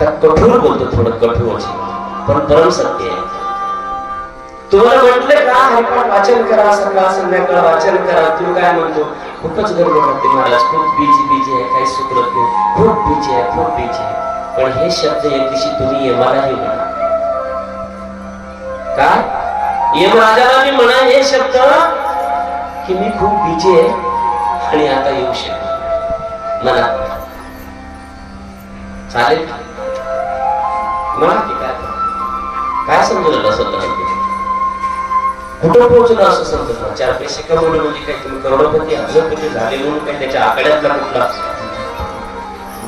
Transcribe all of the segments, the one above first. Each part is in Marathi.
आता कठोर बोलतो, थोडं कठोर पण परम सत्य आहे. तुम्हाला म्हटलं का हरिपाठ वाचन करा, सकाळ संध्याकाळ वाचन करा, तू काय म्हणतो खूपच गडबड होते महाराज, खूप बिजी आहे, काही सुधरत नाही, खूप बिजी आहे. पण हे शब्द एक दिवशी तुम्ही यमालाही म्हणा. काय यमराजाला मी म्हणा हे शब्द की मी खूप बिजी आहे आणि आता येऊ शकतो मला चालेल म्हणा की काय समजलं स्वतः कुठं पोहोचलं असं समजत. 4 पैसे कमवले म्हणजे काय तुम्ही करोडपती अब्जपती झाले म्हणून काय त्याच्या आकड्यातला कुठला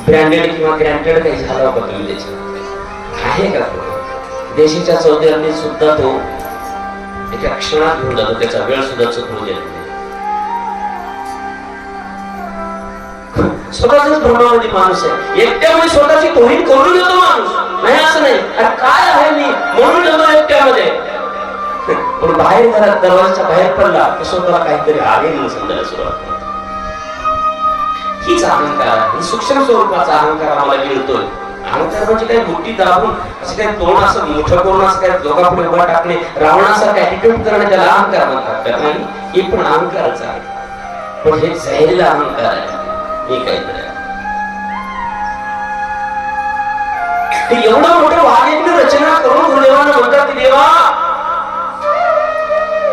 ब्रँडेड किंवा ग्रँटेड काही झाला का तुम्ही त्याच्या आहे का? देशीच्या चौधरी सुद्धा तो एका क्षणात घेऊन जातो, त्याचा वेळ सुद्धा चुकवू देत नाही. स्वतःच ब्रह्मामध्ये माणूस आहे, एकट्यामध्ये स्वतःची तोहीण करून घेतो माणूस, नाही असं नाही. अरे काय आहे मी म्हणून घेतो एकट्यामध्ये, पण बाहेर घरात दरवाजाच्या बाहेर पडला तर स्वतःला काहीतरी आहे म्हणून समजायला सुरुवात. हीच अहंकार आहे, सूक्ष्म स्वरूपाचा अहंकार आम्हाला मिळतोय. अहंकार म्हणजे काय मोठी दाबून असं काय तोंड असं मोठं करून असं काय लोकांपुढे उभा टाकणे, रावणासारखं ऍटिट्यूड करणे, त्याला अहंकार म्हणतात. नाही, हे पण अहंकारच आहे, पण हे जहरीला अहंकार आहे. हे काहीतरी ते एवढं मोठं वाघेची रचना करून गुरुदेवांना म्हणतात की देवा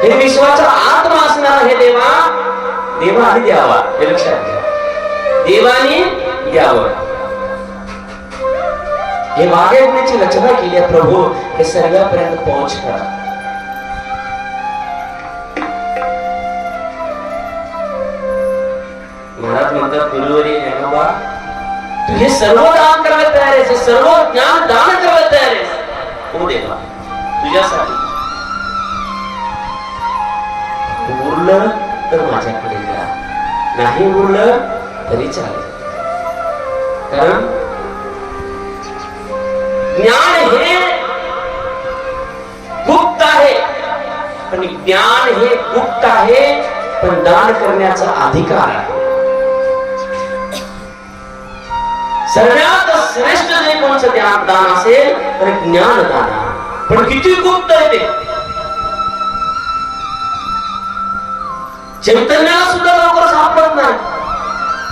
हे विश्वाचा आत्मा असणार हे देवा आणि द्यावा, हे लक्षात घ्या. देवानी द्यावं हे वाघेची रचना केली आहे. प्रभू हे सर्वांपर्यंत पोहोच करा. महाराज म्हणतात गुरुवरी बाबा तू हे सर्व दान करायला तयार आहेस, हे सर्व ज्ञान दान करायला तयार आहेस, हो देवा तुझ्यासाठी. उरलं तर माझ्याकडे द्या, नाही उरलं तरी चालेल. कारण ज्ञान हे गुप्त आहे, पण ज्ञान हे गुप्त आहे, पण दान करण्याचा अधिकार आहे. सर्वात श्रेष्ठ जे कोणचं दान असेल तर ज्ञान दान, पण किती गुप्त आहे ते. चैतन्याला सुद्धा लवकर सापडत नाही,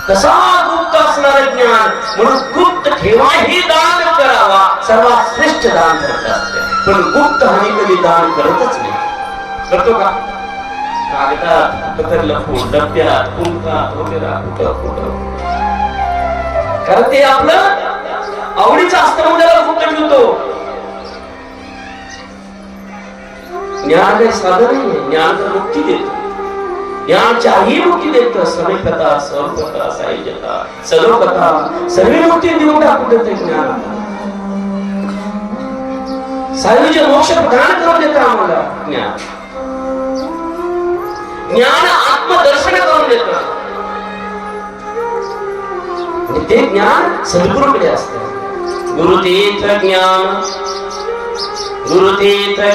कसा गुप्त असणार ज्ञान. म्हणून गुप्त ठेवा ही दान करावा, सर्वात श्रेष्ठ दान करत असते. पण गुप्त हानी कधी दान करतच नाही. करतो का? कागदात पत्र लपून डब्यात कुंकात वगैरे कुठं कारण ते आपलं आवडीचं असतं म्हणून त्याला गुप्त ठेवतो. ज्ञान काही साधन नाही, ज्ञान तर मुक्ती देतो. ज्ञान चाही मुक्ती देतं, समीपता सर्वपता साहित्यता सर्वपता सर्व मुक्ती देऊन टाकून देते ज्ञान. सायुज्य मोक्ष प्रदान करून देतं आम्हाला ज्ञान. ज्ञान आत्मदर्शन करून देतं. ते ज्ञान सद्गुरूकडे असतं. गुरुतीर्थ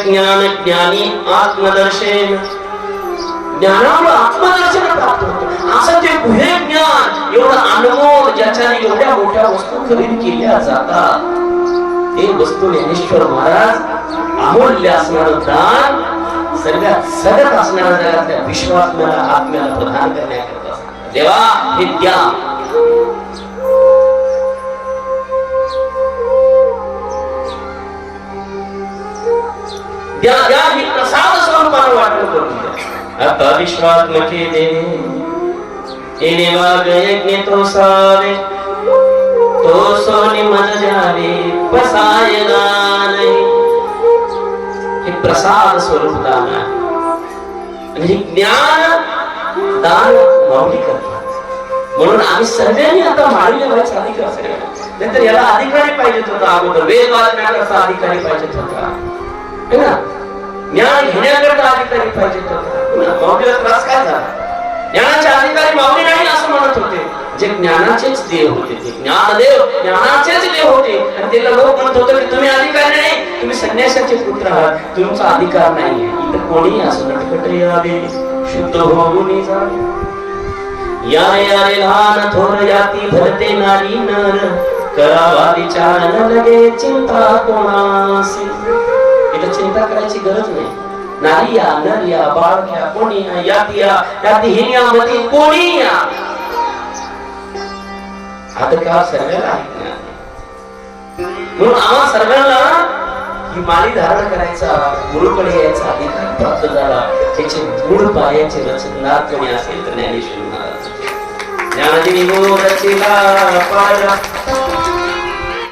ज्ञान ज्ञानी आत्मदर्शन. ज्ञानामुळे आत्मदर्शन प्राप्त होतं. असं ते पुढे ज्ञान एवढं अनमोल, ज्याच्याने एवढ्या मोठ्या वस्तू खरेदी केल्या जातात, ते वस्तू ज्ञानेश्वर महाराज अमूल्य असणारं दान सर्वात सगळ्यात असणाऱ्या जगातल्या विश्वात्म्याला आत्म्याला प्रदान करण्याकरता सांगतात. देवा हे द्या. द्या ही प्रसाद स्वरूपाने वाटून करून द्या. आता विश्वात्मके देणे वागयज्ञ तो सारे तो सोनी मन द्यावे पसाय दान. हे प्रसाद स्वरूप दान आहे. आणि ज्ञान दान माऊली करतात. म्हणून आम्ही सर्वांनी आता माळी व्हायचा अधिकार सगळ्यांना. नाहीतर याला अधिकारी पाहिजेत होता, अगोदर वेद वाचण्याकरता अधिकारी पाहिजेत होता, है ना, ज्ञान घेण्याकरता अधिकारी पाहिजेत होता. माऊलीला त्रास काय झाला? ज्ञानाचे अधिकारी माऊली नाही असं म्हणत होते. जे ज्ञानाचेच देव होते, ते ज्ञानदेव ज्ञानाचेच देव होते. आणि त्याला लोक म्हणत होते की तुम्ही अधिकारी नाही, तुम्ही संन्यासाचे पुत्र आहात, तुमचा अधिकार नाहीये. इथं कोणी असं नटखट यावे शुद्ध होऊन जावे. या या रे लहान थोर याती भरते नारी नर करावा विचार न लगे चिंता कोणासी. इथं चिंता करायची गरज नाही. नारी या नर या बाळ घ्या कोणी याती हिनियामती कोणी या आता का सर्वांना म्हणून आम्हा सर्वांना ही माळी धारण करायचा गुरुकडे यायचा अधिकार प्राप्त झाला. त्याचे गुरु पायाचे रचनार कोणी असेल तर ज्ञानेश्वर महाराज. ज्ञानदेव रचिला पाया